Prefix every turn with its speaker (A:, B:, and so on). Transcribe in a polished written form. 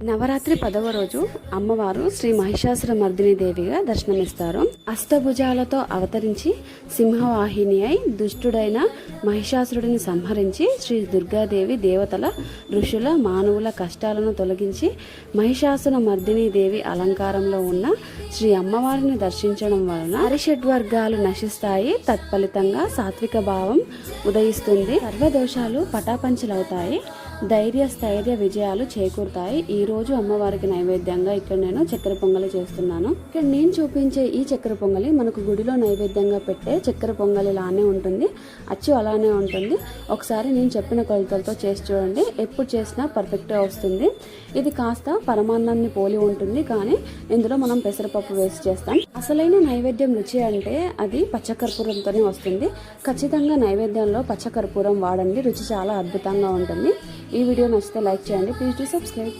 A: నవరాత్రి 10వ రోజు అమ్మవారు శ్రీ మహిషాసురమర్దిని దేవిగా దర్శనమిస్తారు. అష్టభుజాలతో అవతరించి సింహవాహిని అయి దుష్టుడైన మహిషాసురుడిని సంహరించి శ్రీ దుర్గాదేవి దేవతల, ఋషుల, మానవుల కష్టాలను తొలగించి మహిషాసురమర్దిని దేవి అలంకారంలో ఉన్న శ్రీ అమ్మవారిని దర్శించడం వలన హరిషడ్వర్గాలు నశిస్తాయి. తత్ఫలితంగా సాత్విక భావం ఉదయిస్తుంది. సర్వదోషాలు పటాపంచలవుతాయి. ధైర్య స్థైర్య విజయాలు చేకూరుతాయి. ఈ రోజు అమ్మవారికి నైవేద్యంగా ఇక్కడ నేను చక్కెర పొంగలి చేస్తున్నాను. ఇక్కడ నేను చూపించే ఈ చక్కెర పొంగలి మనకు గుడిలో నైవేద్యంగా పెట్టే చక్కెర పొంగలి లానే ఉంటుంది, అచ్చు అలానే ఉంటుంది. ఒకసారి నేను చెప్పిన కొలతలతో చేసి చూడండి, ఎప్పుడు చేసినా పర్ఫెక్ట్గా వస్తుంది. ఇది కాస్త పరమాన్నాన్ని పోలి ఉంటుంది, కానీ ఇందులో మనం పెసరపప్పు వేసి చేస్తాం. అసలైన నైవేద్యం రుచి అంటే అది పచ్చకర్పూరంతోనే వస్తుంది. ఖచ్చితంగా నైవేద్యంలో పచ్చకర్పూరం వాడండి, రుచి చాలా అద్భుతంగా ఉంటుంది. ఈ వీడియో నచ్చితే లైక్ చేయండి. Please do subscribe.